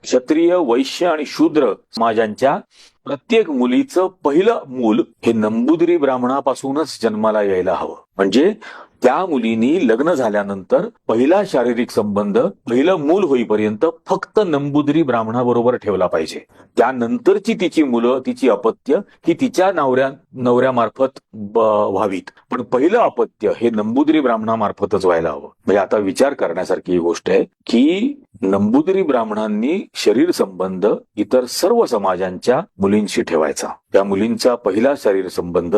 क्षत्रिय, वैश्य आणि शूद्र समाजांच्या प्रत्येक मुलीचं पहिलं मूल हे नंबूद्री ब्राह्मणापासूनच जन्माला यायला हवं. म्हणजे त्या मुलीनी लग्न झाल्यानंतर पहिला शारीरिक संबंध, पहिलं मूल होईपर्यंत फक्त नंबूद्री ब्राह्मणाबरोबर ठेवला पाहिजे. त्यानंतरची तिची मुलं, तिची अपत्य ही तिच्या नवऱ्यामार्फत व्हावीत. पण पहिलं अपत्य हे नंबूद्री ब्राह्मणामार्फतच व्हायला हवं. म्हणजे आता विचार करण्यासारखी ही गोष्ट आहे की नंबूद्री ब्राह्मणांनी शरीर संबंध इतर सर्व समाजांच्या मुलींशी ठेवायचा. त्या मुलींचा पहिला शरीर संबंध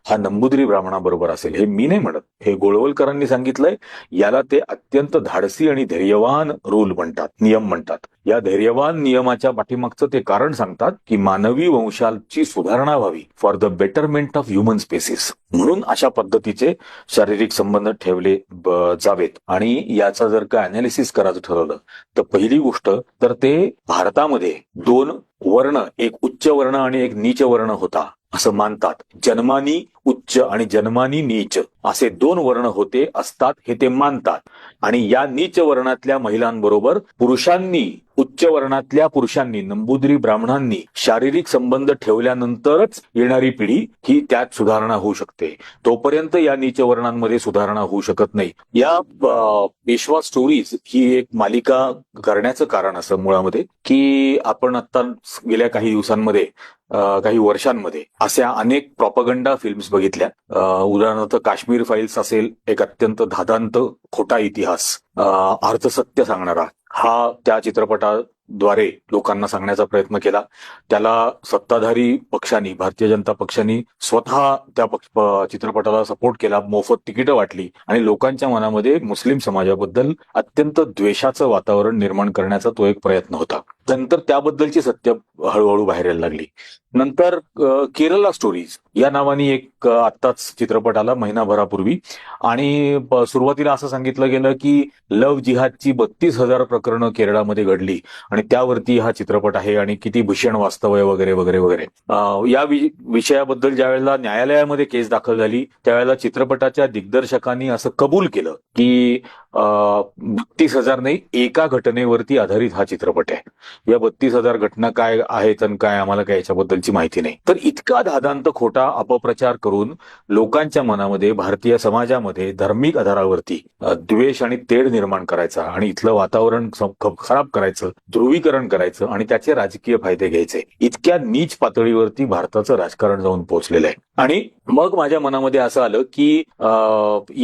हा नंबूद्री ब्राह्मणाबरोबर असेल. हे मी नाही म्हणत, हे गोळवलकरांनी सांगितलंय. याला ते अत्यंत धाडसी आणि धैर्यवान रूल म्हणतात, नियम म्हणतात. या धैर्यवान नियमाच्या पाठीमागचं ते कारण सांगतात की मानवी वंशाची सुधारणा व्हावी, for the betterment of human species. म्हणून अशा पद्धतीचे शारीरिक संबंध ठेवले जावेत. आणि याचा जर का अनालिसिस करायचं ठरवलं तर पहिली गोष्ट तर ते भारतामध्ये दोन वर्ण, एक उच्च वर्ण आणि एक नीच वर्ण होता असं मानतात. जन्मानी उच्च आणि जन्मानी नीच असे दोन वर्ण होते, असतात, हे ते मानतात. आणि या नीच वर्णातल्या महिलांबरोबर पुरुषांनी, उच्च वर्णातल्या पुरुषांनी, नंबूद्री ब्राह्मणांनी शारीरिक संबंध ठेवल्यानंतरच येणारी पिढी ही त्यात सुधारणा होऊ शकते. तोपर्यंत या नीच वर्णांमध्ये सुधारणा होऊ शकत नाही. या पेशवा स्टोरीज ही एक मालिका करण्याचं कारण असं मुळामध्ये की आपण आता गेल्या काही दिवसांमध्ये, काही वर्षांमध्ये अशा अनेक प्रॉपगंडा फिल्म्स बघितल्या. उदाहरणार्थ काश्मीर फाईल्स असेल, एक अत्यंत धादांत खोटा इतिहास, अर्थसत्य सांगणारा, हा त्या चित्रपटाद्वारे लोकांना सांगण्याचा प्रयत्न केला. त्याला सत्ताधारी पक्षांनी, भारतीय जनता पक्षांनी स्वतः त्या चित्रपटाला सपोर्ट केला, मोफत तिकीटं वाटली आणि लोकांच्या मनामध्ये मुस्लिम समाजाबद्दल अत्यंत द्वेषाचं वातावरण निर्माण करण्याचा तो एक प्रयत्न होता. नंतर त्याबद्दलची सत्य हळूहळू बाहेर यायला लागली. नंतर केरला स्टोरीज या नावाने एक आत्ताच चित्रपट आला महिनाभरापूर्वी. आणि सुरुवातीला असं सांगितलं गेलं की लव्ह जिहादची 32,000 प्रकरणं केरळामध्ये घडली आणि त्यावरती हा चित्रपट आहे आणि किती भीषण वास्तव आहे वगैरे वगैरे वगैरे. या विषयाबद्दल ज्या वेळेला न्यायालयामध्ये केस दाखल झाली त्यावेळेला चित्रपटाच्या दिग्दर्शकांनी असं कबूल केलं की 32,000 नाही, एका घटनेवरती आधारित हा चित्रपट आहे. या 32,000 घटना काय आहेत आणि काय आम्हाला काय याच्याबद्दलची माहिती नाही. तर इतका धादांत खोटा अपप्रचार करून लोकांच्या मनामध्ये, भारतीय समाजामध्ये धार्मिक आधारावरती द्वेष आणि तेढ निर्माण करायचा आणि इथलं वातावरण खराब करायचं, ध्रुवीकरण करायचं आणि त्याचे राजकीय फायदे घ्यायचे, इतक्या नीच पातळीवरती भारताचं राजकारण जाऊन पोहोचलेलं आहे. आणि मग माझ्या मनामध्ये असं आलं की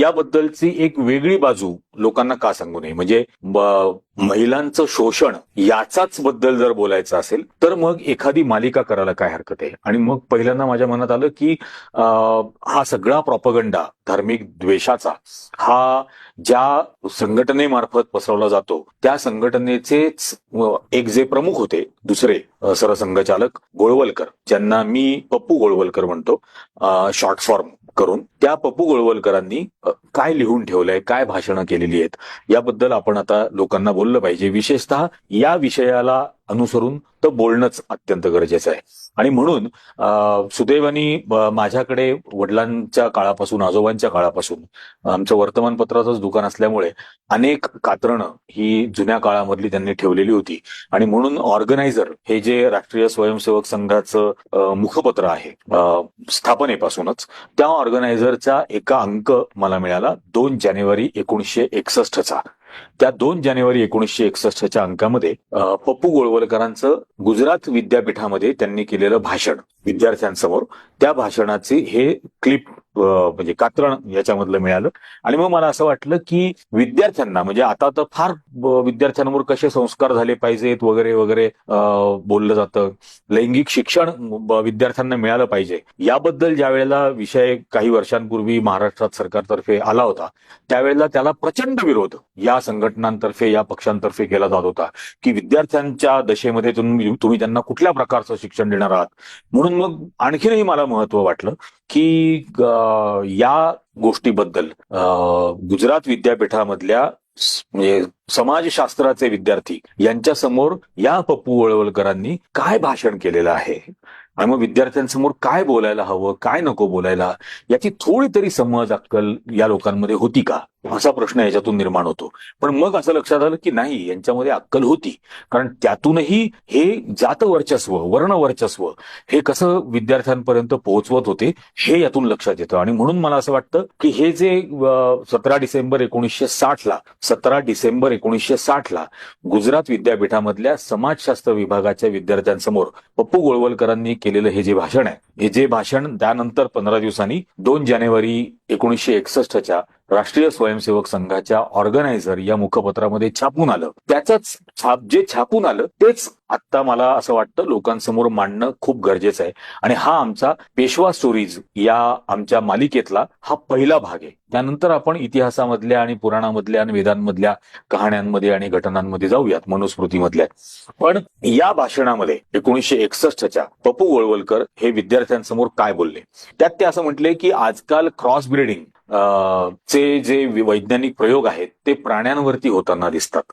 याबद्दलची एक वेगळी बाजू लोकांना का सांगू नये. म्हणजे महिलांचं शोषण याचाच बद्दल जर बोलायचं असेल तर मग एखादी मालिका करायला काय हरकत आहे. आणि मग पहिल्यांदा माझ्या मनात आलं की हा सगळा प्रॉपगंडा धार्मिक द्वेषाचा हा ज्या संघटनेमार्फत पसरवला जातो त्या संघटनेचेच एक जे प्रमुख होते दुसरे सरसंघचालक गोळवलकर, ज्यांना मी पप्पू गोळवलकर म्हणतो शॉर्ट फॉर्म करून, त्या पप्पू गोळवलकरांनी काय लिहून ठेवलंय, काय भाषणं केलेली आहेत याबद्दल आपण आता लोकांना बोललं पाहिजे. विशेषतः या विषयाला अनुसरून तर बोलणंच अत्यंत गरजेचं आहे. आणि म्हणून सुदैवानी माझ्याकडे वडिलांच्या काळापासून, आजोबांच्या काळापासून आमचं वर्तमानपत्राचंच दुकान असल्यामुळे अनेक कात्रणं ही जुन्या काळामधली त्यांनी ठेवलेली होती. आणि म्हणून ऑर्गनायझर हे जे राष्ट्रीय स्वयंसेवक संघाचं मुखपत्र आहे स्थापनेपासूनच, त्या ऑर्गनायझरचा एका अंक मला मिळाला 2 जानेवारी 1961चा. त्या 2 जानेवारी 1961च्या अंकामध्ये पप्पू गोळवलकरांचं गुजरात विद्यापीठामध्ये त्यांनी केलेलं भाषण विद्यार्थ्यांसमोर, त्या भाषणाचे हे क्लिप म्हणजे कात्रण याच्यामधलं मिळालं. आणि मग मला असं वाटलं की विद्यार्थ्यांना, म्हणजे आता तर फार विद्यार्थ्यांवर कसे संस्कार झाले पाहिजेत वगैरे वगैरे बोललं जातं, लैंगिक शिक्षण विद्यार्थ्यांना मिळालं पाहिजे याबद्दल ज्या वेळेला विषय काही वर्षांपूर्वी महाराष्ट्रात सरकारतर्फे आला होता त्यावेळेला त्याला प्रचंड विरोध या संघटनांतर्फे, या पक्षांतर्फे केला जात होता की विद्यार्थ्यांच्या दशेमध्ये तुम्ही त्यांना कुठल्या प्रकारचं शिक्षण देणार आहात. म्हणून मग आणखीनही मला महत्व वाटलं की या गोष्टीबद्दल गुजरात विद्यापीठामधल्या म्हणजे समाजशास्त्राचे विद्यार्थी यांच्या समोर या पप्पू गोळवलकरांनी काय भाषण केलेलं आहे आणि मग विद्यार्थ्यांसमोर काय बोलायला हवं, काय नको बोलायला, याची थोडी तरी समज अक्कल या लोकांमध्ये होती का असा प्रश्न याच्यातून निर्माण होतो. पण मग असं लक्षात आलं की नाही, यांच्यामध्ये अक्कल होती. कारण त्यातूनही हे जातवर्चस्व, वर्णवर्चस्व हे कसं विद्यार्थ्यांपर्यंत पोहोचवत होते हे यातून लक्षात येतं. आणि म्हणून मला असं वाटतं की हे जे 17 डिसेंबर 1960ला गुजरात विद्यापीठामधल्या समाजशास्त्र विभागाच्या विद्यार्थ्यांसमोर पप्पू गोळवलकरांनी केलेलं हे जे भाषण आहे, हे जे भाषण त्यानंतर 15 दिवसांनी 2 जानेवारी 1961च्या राष्ट्रीय स्वयंसेवक संघाच्या ऑर्गनायझर या मुखपत्रामध्ये छापून आलं, त्याचंच जे छापून आलं तेच आता मला असं वाटतं लोकांसमोर मांडणं खूप गरजेचं आहे. आणि हा आमचा पेशवा स्टोरीज या आमच्या मालिकेतला हा पहिला भाग आहे. त्यानंतर आपण इतिहासामधल्या आणि पुराणामधल्या आणि वेदांमधल्या कहाण्यांमध्ये आणि घटनांमध्ये जाऊयात, मनुस्मृतीमधल्या. पण या भाषणामध्ये 1961च्या पप्पू गोळवलकर हे विद्यार्थ्यांसमोर काय बोलले, त्यात ते असं म्हटले की आजकाल क्रॉस ब्रीडिंग चे जे वैज्ञानिक प्रयोग आहेत ते प्राण्यांवरती होताना दिसतात.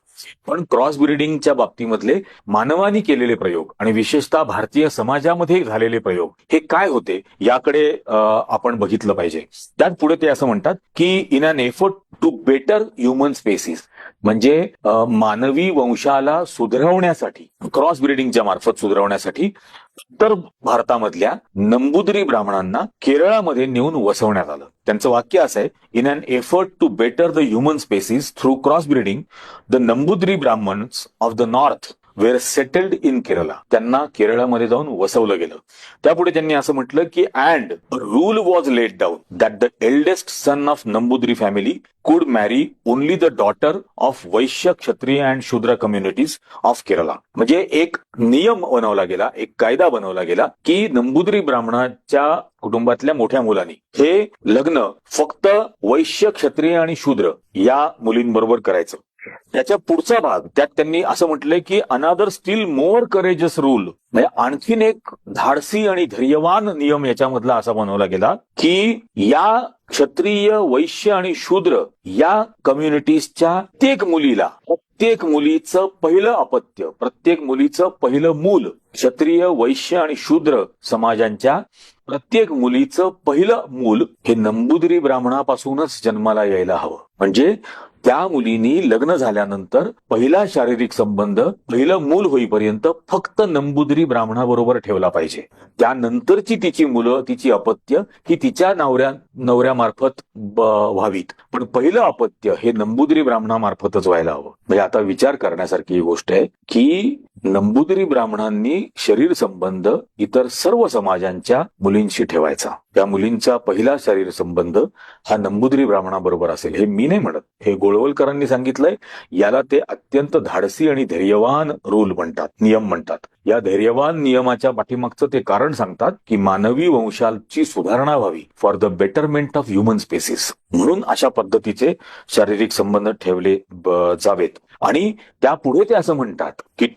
पण क्रॉस ब्रीडिंगच्या बाबतीमधले मानवाने केलेले प्रयोग आणि विशेषतः भारतीय समाजामध्ये झालेले प्रयोग हे काय होते याकडे आपण बघितलं पाहिजे. त्यात पुढे ते असं म्हणतात की in an effort to better human species, म्हणजे मानवी वंशाला सुधारवण्यासाठी, क्रॉस ब्रीडिंगच्या मार्फत सुधारवण्यासाठी उत्तर भारतामधल्या नंबूदरी ब्राह्मणांना केरळामध्ये नेऊन वसवण्यात आलं. त्यांचं वाक्य असं आहे, in an effort to better the human species through cross breeding the Namboodiri Brahmins of the north were settled in Kerala. त्यांना केरळामध्ये जाऊन वसवलं गेलं. त्यापुढे त्यांनी असं म्हटलं की and rule was laid down that the eldest son of Namboodiri family could marry only the daughter of Vaishya, Kshatriya and शूद्र कम्युनिटीज ऑफ केरला. म्हणजे एक नियम बनवला गेला, एक कायदा बनवला गेला की नंबूदरी ब्राह्मणाच्या कुटुंबातल्या मोठ्या मुलांनी हे लग्न फक्त वैश्य, क्षत्रिय आणि शूद्र या मुलींबरोबर करायचं. त्याच्या पुढचा भाग त्यात त्यांनी असं म्हटलंय की अनादर स्टील मोर करेजस रूल, म्हणजे आणखीन एक धाडसी आणि धैर्यवान नियम याच्यामधला असा बनवला गेला की या क्षत्रिय, वैश्य आणि शूद्र या कम्युनिटीजच्या प्रत्येक मुलीचं पहिलं अपत्य, प्रत्येक मुलीचं पहिलं मूल, क्षत्रिय, वैश्य आणि शूद्र समाजांच्या प्रत्येक मुलीचं पहिलं मूल हे नंबूदरी ब्राह्मणापासूनच जन्माला यायला हवं. म्हणजे त्या मुलीनी लग्न झाल्यानंतर पहिला शारीरिक संबंध, पहिलं मूल होईपर्यंत फक्त नंबूदरी ब्राह्मणाबरोबर ठेवला पाहिजे. त्यानंतरची तिची मुलं, तिची अपत्य ही तिच्या नवऱ्यामार्फत व्हावीत, पण पहिलं अपत्य हे नंबूदरी ब्राह्मणामार्फतच व्हायला हवं. म्हणजे आता विचार करण्यासारखी ही गोष्ट आहे की नंबूदरी ब्राह्मणांनी शरीर संबंध इतर सर्व समाजांच्या मुलींशी ठेवायचा. त्या मुलींचा पहिला शरीर संबंध हा नंबूदरी ब्राह्मणाबरोबर असेल. हे मी नाही म्हणत, हे गोळवलकरांनी सांगितलंय. याला ते अत्यंत धाडसी आणि धैर्यवान रूल म्हणतात, नियम म्हणतात. या धैर्यवान नियमाच्या पाठीमागचं ते कारण सांगतात की मानवी वंशाची सुधारणा व्हावी, for the betterment of human species, म्हणून अशा पद्धतीचे शारीरिक संबंध ठेवले जावेत. आणि त्यापुढे ते असं म्हणतात की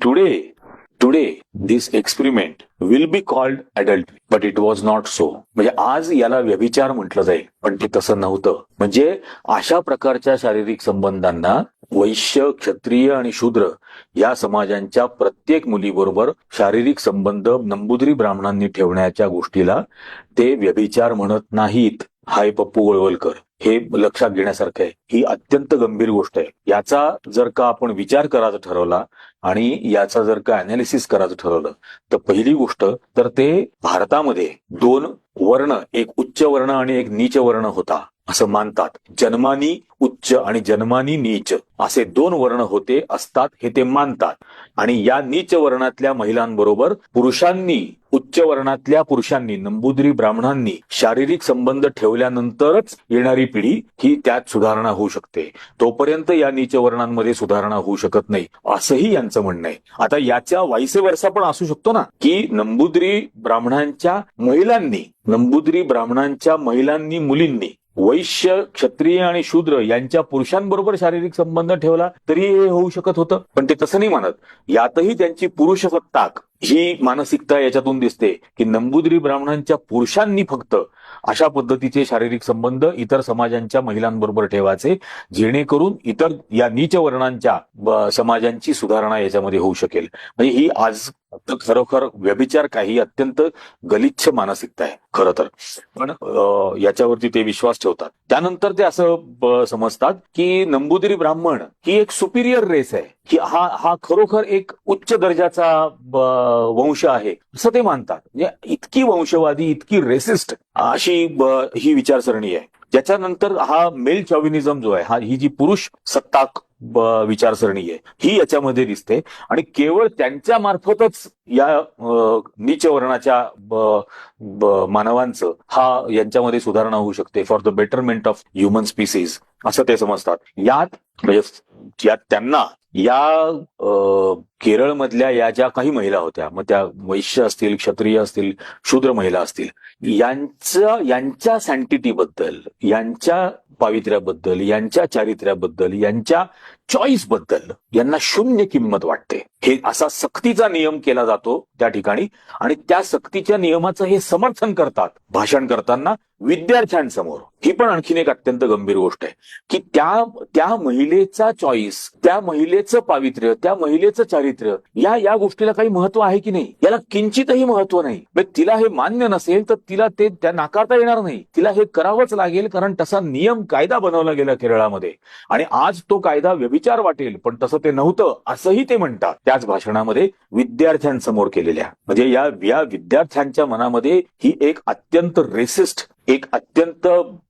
today this experiment will be called adultery but it was not so. म्हणजे आज याला व्यभिचार म्हटलं जाईल, पण ते तसं नव्हतं. म्हणजे अशा प्रकारच्या शारीरिक संबंधांना वैश्य, क्षत्रिय आणि शूद्र या समाजांच्या प्रत्येक मुलीबरोबर शारीरिक संबंध नंबूदरी ब्राह्मणांनी ठेवण्याच्या गोष्टीला ते व्यभिचार म्हणत नाहीत. हाय पप्पू गोळवलकर, हे लक्षात घेण्यासारखं आहे. ही अत्यंत गंभीर गोष्ट आहे. याचा जर का आपण विचार करायचा ठरवला आणि याचा जर का अनालिसिस करायचं ठरवलं तर पहिली गोष्ट तर ते भारतामध्ये 2 वर्ण, एक उच्च वर्ण आणि एक नीच वर्ण होता असं मानतात. जन्मानी उच्च आणि जन्मानी नीच असे 2 वर्ण होते, असतात, हे ते मानतात. आणि या नीच वर्णातल्या महिलांबरोबर पुरुषांनी, उच्च वर्णातल्या पुरुषांनी, नंबूदरी ब्राह्मणांनी शारीरिक संबंध ठेवल्यानंतरच येणारी पिढी ही त्यात सुधारणा होऊ शकते. तोपर्यंत या नीच वर्णांमध्ये सुधारणा होऊ शकत नाही, असंही यांचं म्हणणं आहे. आता याच्या वाईस वर्सा पण असू शकतो ना की नंबूदरी ब्राह्मणांच्या महिलांनी, मुलींनी वैश्य, क्षत्रिय आणि शूद्र यांच्या पुरुषांबरोबर शारीरिक संबंध ठेवला तरी हे होऊ शकत होतं, पण ते तसं नाही मानत. यातही त्यांची पुरुष सत्ताक ही मानसिकता याच्यातून दिसते की नंबूदरी ब्राह्मणांच्या पुरुषांनी फक्त अशा पद्धतीचे शारीरिक संबंध इतर समाजांच्या महिलांबरोबर ठेवायचे, जेणेकरून इतर या नीच वर्णांच्या समाजांची सुधारणा याच्यामध्ये होऊ शकेल. म्हणजे ही आज तर खरोखर व्यभिचार काही अत्यंत गलिच्छ मानसिकता आहे खरं तर. पण याच्यावरती ते विश्वास ठेवतात. त्यानंतर ते असं समजतात की नंबूदिरी ब्राह्मण ही एक सुपिरियर रेस आहे, की हा खरोखर एक उच्च दर्जाचा वंश आहे असं ते मानतात. म्हणजे इतकी वंशवादी, इतकी रेसिस्ट अशी ही विचारसरणी आहे. ज्याच्यानंतर हा मेल चॉव्हिनिझम जो आहे, ही जी पुरुष सत्ताक विचारसरणी आहे, ही याच्यामध्ये दिसते. आणि केवळ त्यांच्या मार्फतच या नीच वर्णाच्या मानवांचं यांच्यामध्ये सुधारणा होऊ शकते for the betterment of human species असं ते समजतात. यात त्यांना केरळमधल्या या ज्या काही महिला होत्या, मग त्या वैश्य असतील, क्षत्रिय असतील, शूद्र महिला असतील, यांच्या सँटिटीबद्दल, यांच्या पावित्र्याबद्दल, यांच्या चारित्र्याबद्दल, यांच्या चॉईस बद्दल यांना शून्य किंमत वाटते. हे असा सक्तीचा नियम केला जातो त्या ठिकाणी. आणि त्या सक्तीच्या नियमाचं हे समर्थन करतात भाषण करताना विद्यार्थ्यांसमोर. ही पण आणखीन एक अत्यंत गंभीर गोष्ट आहे की त्या महिलेचा चॉईस, त्या महिलेचं पावित्र्य, त्या महिलेचं चारित्र्य, या गोष्टीला काही महत्व आहे की नाही? याला किंचितही महत्व नाही. तिला हे मान्य नसेल तर तिला ते नाकारता येणार नाही. तिला हे करावंच लागेल, कारण तसा नियम, कायदा बनवला गेला केरळामध्ये. आणि आज तो कायदा व्यभिचार वाटेल, पण तसं ते नव्हतं असंही ते म्हणतात त्याच भाषणामध्ये विद्यार्थ्यांसमोर केलेल्या. म्हणजे या विद्यार्थ्यांच्या मनामध्ये ही एक अत्यंत रेसिस्ट, एक अत्यंत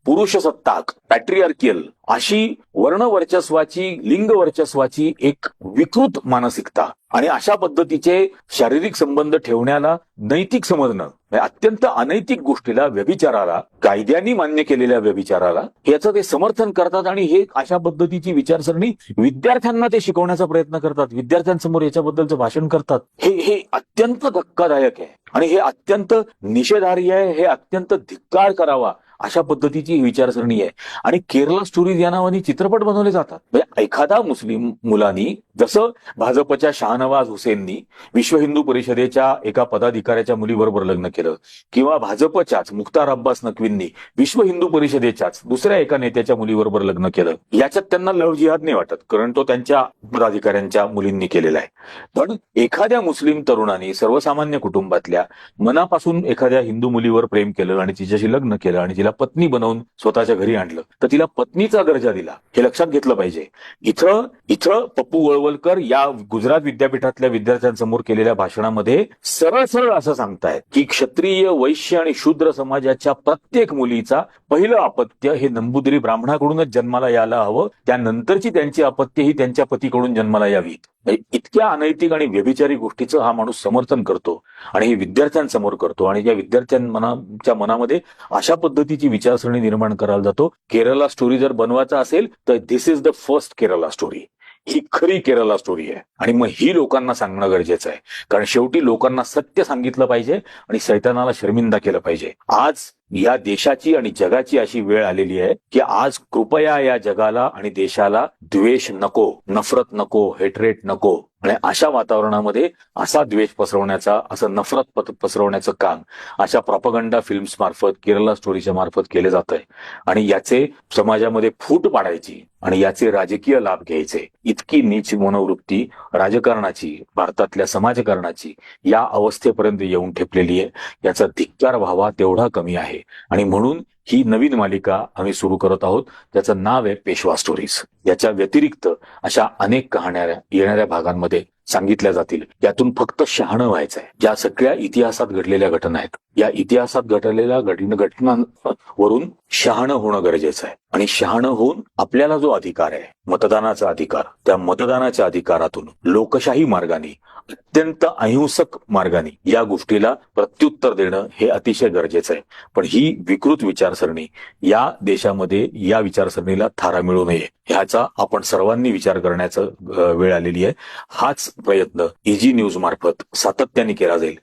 पुरुषसत्ताक, पॅट्रियार्कियल अशी वर्णवर्चस्वाची, लिंग वर्चस्वाची एक विकृत मानसिकता आणि अशा पद्धतीचे शारीरिक संबंध ठेवण्याला नैतिक समजणं, अत्यंत अनैतिक गोष्टीला, व्यभिचाराला, कायद्यांनी मान्य केलेल्या व्यभिचाराला याचं ते समर्थन करतात. आणि हे अशा पद्धतीची विचारसरणी विद्यार्थ्यांना ते शिकवण्याचा प्रयत्न करतात, विद्यार्थ्यांसमोर याच्याबद्दलचं भाषण करतात. हे अत्यंत धक्कादायक आहे आणि हे अत्यंत निषेधार्ह आहे. हे अत्यंत धिक्कार करावा अशा पद्धतीची विचारसरणी आहे. आणि केरला स्टोरीज या नावाने चित्रपट बनवले जातात. म्हणजे एखादा मुस्लिम मुलांनी, जसं भाजपच्या शाहनवाज हुसेननी विश्व हिंदू परिषदेच्या एका पदाधिकाऱ्याच्या मुलीबरोबर लग्न केलं, किंवा भाजपच्याच मुख्तार अब्बास नक्वींनी विश्व हिंदू परिषदेच्याच दुसऱ्या एका नेत्याच्या मुलीबरोबर लग्न केलं, याच्यात त्यांना लव्ह जिहाद नाही वाटत, कारण तो त्यांच्या पदाधिकाऱ्यांच्या मुलींनी केलेला आहे. पण एखाद्या मुस्लिम तरुणाने सर्वसामान्य कुटुंबातल्या मनापासून एखाद्या हिंदू मुलीवर प्रेम केलं आणि तिच्याशी लग्न केलं आणि तिला पत्नी बनवून स्वतःच्या घरी आणलं, तर तिला पत्नीचा दर्जा दिला. हे लक्षात घेतलं पाहिजे. इथं पप्पू वळवलकर या गुजरात विद्यापीठातल्या विद्यार्थ्यांसमोर केलेल्या भाषणामध्ये सरळ सरळ असं सांगतायत की क्षत्रिय, वैश्य आणि शूद्र समाजाच्या प्रत्येक मुलीचा पहिलं अपत्य हे नंबूदिरी ब्राह्मणाकडूनच जन्माला यायला हवं, त्यानंतरची त्यांची अपत्य ही त्यांच्या पतीकडून जन्माला यावीत. इतक्या अनैतिक आणि व्यभिचारी गोष्टीचं हा माणूस समर्थन करतो आणि हे विद्यार्थ्यांसमोर करतो. आणि या विद्यार्थ्यांच्या मनामध्ये अशा पद्धतीची विचारसरणी निर्माण करायला जातो. केरला स्टोरी जर बनवायचा असेल तर this is the first Kerala story. ही खरी केरला स्टोरी आहे. आणि मग ही लोकांना सांगणं गरजेचं आहे, कारण शेवटी लोकांना सत्य सांगितलं पाहिजे आणि सैतानाला शर्मिंदा केलं पाहिजे. आज या देशाची आणि जगाची अशी वेळ आलेली आहे की आज कृपया या जगाला आणि देशाला द्वेष नको, नफरत नको, हेटरेट नको. आणि अशा वातावरणामध्ये असा द्वेष पसरवण्याचा, असं नफरत पसरवण्याचं काम अशा प्रॉपगंडा फिल्म्स मार्फत, केरला स्टोरीच्या मार्फत केले जात आहे. आणि याचे समाजामध्ये फूट पाडायची आणि याचे राजकीय लाभ घ्यायचे, इतकी नीच मनोवृत्ती राजकारणाची, भारतातल्या समाजकारणाची या अवस्थेपर्यंत येऊन ठेपलेली आहे. याचा धिक्कार व्हावा तेवढा कमी आहे. आणि म्हणून ही नवीन मालिका आम्ही सुरू करत आहोत, त्याचं नाव आहे पेशवा स्टोरीज. याच्या व्यतिरिक्त अशा अनेक कहाण्या येणाऱ्या भागांमध्ये सांगितल्या जातील. यातून फक्त शहाणं व्हायचं आहे. ज्या सगळ्या इतिहासात घडलेल्या घटना आहेत, या इतिहासात घडलेल्या घटनांवरून शहाणं होणं गरजेचं आहे. आणि शहाणं होऊन आपल्याला जो अधिकार आहे, मतदानाचा अधिकार, त्या मतदानाच्या अधिकारातून लोकशाही मार्गाने, अत्यंत अहिंसक मार्गाने या गोष्टीला प्रत्युत्तर देणं हे अतिशय गरजेचं आहे. पण ही विकृत विचारसरणी या देशामध्ये, या विचारसरणीला थारा मिळू नये ह्याचा आपण सर्वांनी विचार करण्याचं वेळ आलेली आहे. हाच प्रयत्न EG न्यूज मार्फत सातत्याने केला जाईल.